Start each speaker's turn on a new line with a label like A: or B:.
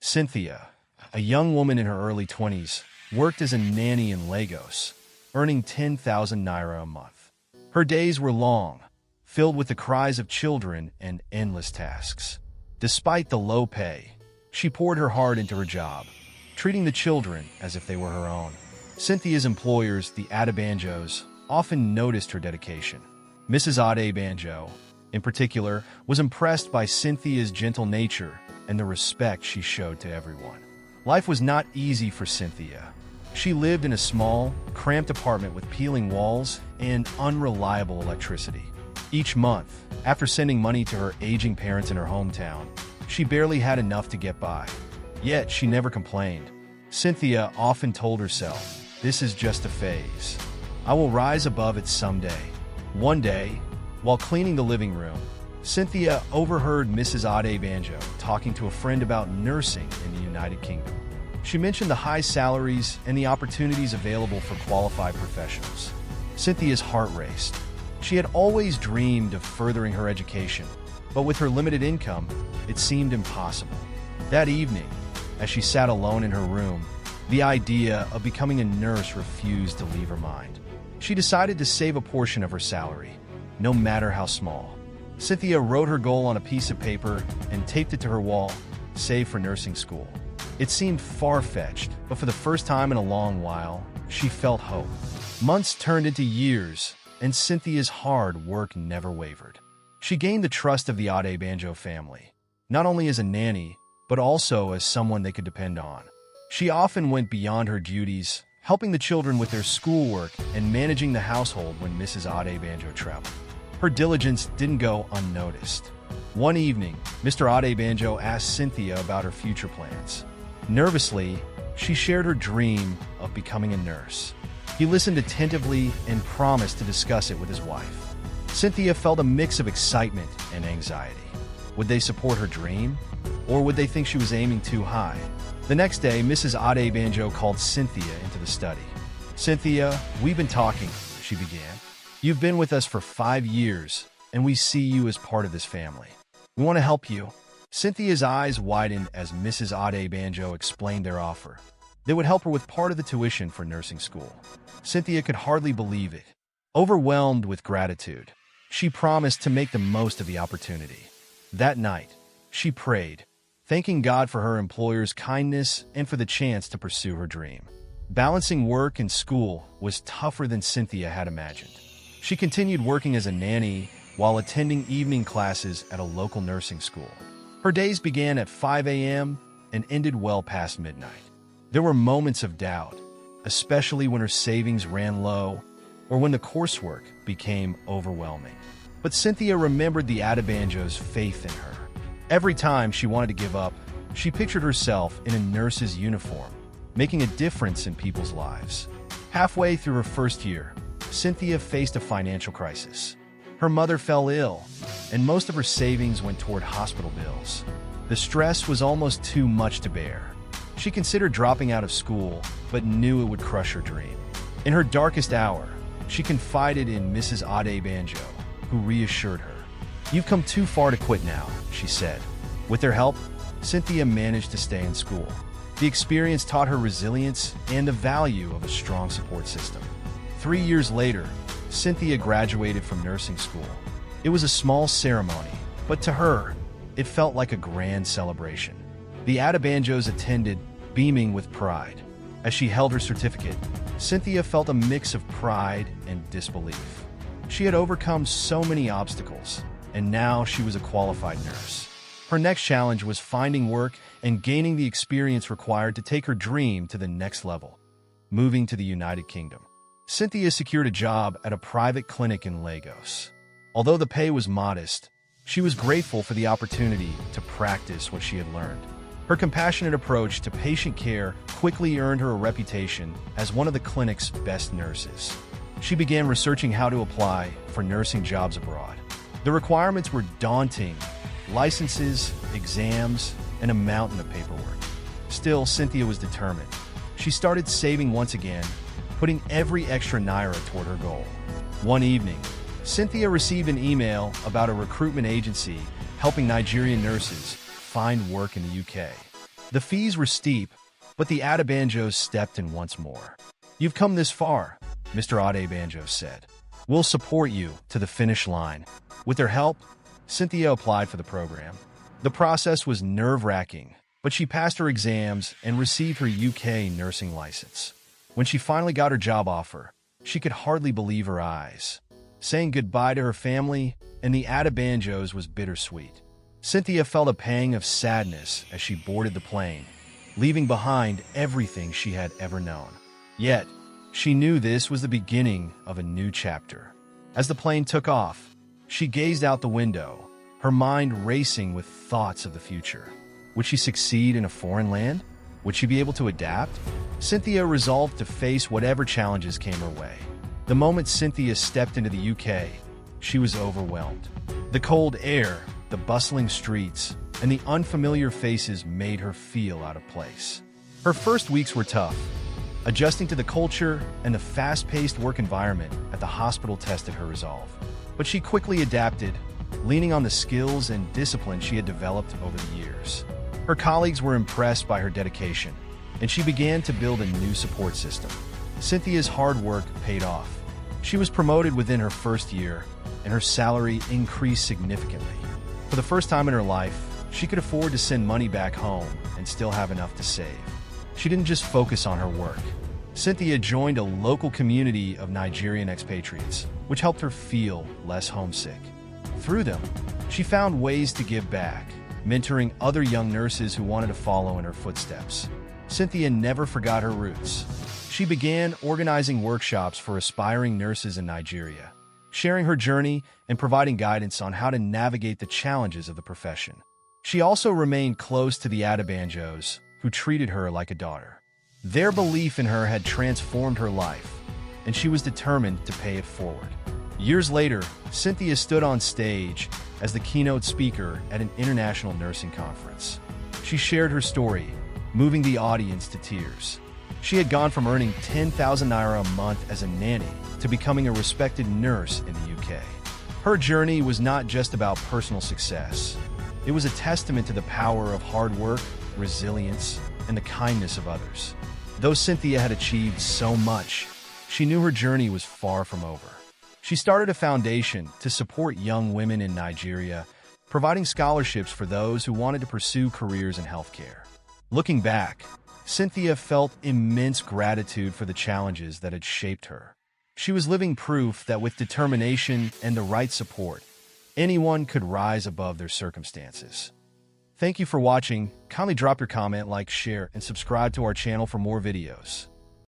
A: Cynthia, a young woman in her early 20s, worked as a nanny in Lagos, earning 10,000 naira a month. Her days were long, filled with the cries of children and endless tasks. Despite the low pay, she poured her heart into her job, treating the children as if they were her own. Cynthia's employers, the Adebanjos, often noticed her dedication. Mrs. Adebanjo, in particular, was impressed by Cynthia's gentle nature and the respect she showed to everyone. Life was not easy for Cynthia. She lived in a small, cramped apartment with peeling walls and unreliable electricity. Each month, after sending money to her aging parents in her hometown, she barely had enough to get by. Yet she never complained. Cynthia often told herself, "This is just a phase. I will rise above it someday." One day, while cleaning the living room, Cynthia overheard Mrs. Adebanjo talking to a friend about nursing in the United Kingdom. She mentioned the high salaries and the opportunities available for qualified professionals. Cynthia's heart raced. She had always dreamed of furthering her education, but with her limited income, it seemed impossible. That evening, as she sat alone in her room, the idea of becoming a nurse refused to leave her mind. She decided to save a portion of her salary, no matter how small. Cynthia wrote her goal on a piece of paper and taped it to her wall, "Save for nursing school." It seemed far-fetched, but for the first time in a long while, she felt hope. Months turned into years, and Cynthia's hard work never wavered. She gained the trust of the Adebanjo family, not only as a nanny, but also as someone they could depend on. She often went beyond her duties, helping the children with their schoolwork and managing the household when Mrs. Adebanjo traveled. Her diligence didn't go unnoticed. One evening, Mr. Adebanjo asked Cynthia about her future plans. Nervously, she shared her dream of becoming a nurse. He listened attentively and promised to discuss it with his wife. Cynthia felt a mix of excitement and anxiety. Would they support her dream? Or would they think she was aiming too high? The next day, Mrs. Adebanjo called Cynthia into the study. "Cynthia, we've been talking," she began. "You've been with us for 5 years, and we see you as part of this family. We want to help you." Cynthia's eyes widened as Mrs. Adebanjo explained their offer. They would help her with part of the tuition for nursing school. Cynthia could hardly believe it. Overwhelmed with gratitude, she promised to make the most of the opportunity. That night, she prayed, thanking God for her employer's kindness and for the chance to pursue her dream. Balancing work and school was tougher than Cynthia had imagined. She continued working as a nanny while attending evening classes at a local nursing school. Her days began at 5 a.m. and ended well past midnight. There were moments of doubt, especially when her savings ran low or when the coursework became overwhelming. But Cynthia remembered the Adebanjo's faith in her. Every time she wanted to give up, she pictured herself in a nurse's uniform, making a difference in people's lives. Halfway through her first year, Cynthia faced a financial crisis. Her mother fell ill, and most of her savings went toward hospital bills. The stress was almost too much to bear. She considered dropping out of school, but knew it would crush her dream. In her darkest hour, she confided in Mrs. Adebanjo, who reassured her. "You've come too far to quit now," she said. With their help, Cynthia managed to stay in school. The experience taught her resilience and the value of a strong support system. 3 years later, Cynthia graduated from nursing school. It was a small ceremony, but to her, it felt like a grand celebration. The Adebanjos attended, beaming with pride. As she held her certificate, Cynthia felt a mix of pride and disbelief. She had overcome so many obstacles, and now she was a qualified nurse. Her next challenge was finding work and gaining the experience required to take her dream to the next level, moving to the United Kingdom. Cynthia secured a job at a private clinic in Lagos. Although the pay was modest, she was grateful for the opportunity to practice what she had learned. Her compassionate approach to patient care quickly earned her a reputation as one of the clinic's best nurses. She began researching how to apply for nursing jobs abroad. The requirements were daunting: licenses, exams, and a mountain of paperwork. Still, Cynthia was determined. She started saving once again, putting every extra naira toward her goal. One evening, Cynthia received an email about a recruitment agency helping Nigerian nurses find work in the UK. The fees were steep, but the Adebanjos stepped in once more. "You've come this far," Mr. Adebanjo said. "We'll support you to the finish line." With their help, Cynthia applied for the program. The process was nerve-wracking, but she passed her exams and received her UK nursing license. When she finally got her job offer, she could hardly believe her eyes. Saying goodbye to her family and the Adebanjos was bittersweet. Cynthia felt a pang of sadness as she boarded the plane, leaving behind everything she had ever known. Yet, she knew this was the beginning of a new chapter. As the plane took off, she gazed out the window, her mind racing with thoughts of the future. Would she succeed in a foreign land? Would she be able to adapt? Cynthia resolved to face whatever challenges came her way. The moment Cynthia stepped into the UK, she was overwhelmed. The cold air, the bustling streets, and the unfamiliar faces made her feel out of place. Her first weeks were tough. Adjusting to the culture and the fast-paced work environment at the hospital tested her resolve. But she quickly adapted, leaning on the skills and discipline she had developed over the years. Her colleagues were impressed by her dedication, and she began to build a new support system. Cynthia's hard work paid off. She was promoted within her first year, and her salary increased significantly. For the first time in her life, she could afford to send money back home and still have enough to save. She didn't just focus on her work. Cynthia joined a local community of Nigerian expatriates, which helped her feel less homesick. Through them, she found ways to give back, mentoring other young nurses who wanted to follow in her footsteps. Cynthia never forgot her roots. She began organizing workshops for aspiring nurses in Nigeria, sharing her journey and providing guidance on how to navigate the challenges of the profession. She also remained close to the Adebanjos, who treated her like a daughter. Their belief in her had transformed her life, and she was determined to pay it forward. Years later, Cynthia stood on stage as the keynote speaker at an international nursing conference. She shared her story, moving the audience to tears. She had gone from earning 10,000 naira a month as a nanny to becoming a respected nurse in the UK. Her journey was not just about personal success. It was a testament to the power of hard work, resilience, and the kindness of others. Though Cynthia had achieved so much, she knew her journey was far from over. She started a foundation to support young women in Nigeria, providing scholarships for those who wanted to pursue careers in healthcare. Looking back, Cynthia felt immense gratitude for the challenges that had shaped her. She was living proof that with determination and the right support, anyone could rise above their circumstances. Thank you for watching. Kindly drop your comment, like, share, and subscribe to our channel for more videos.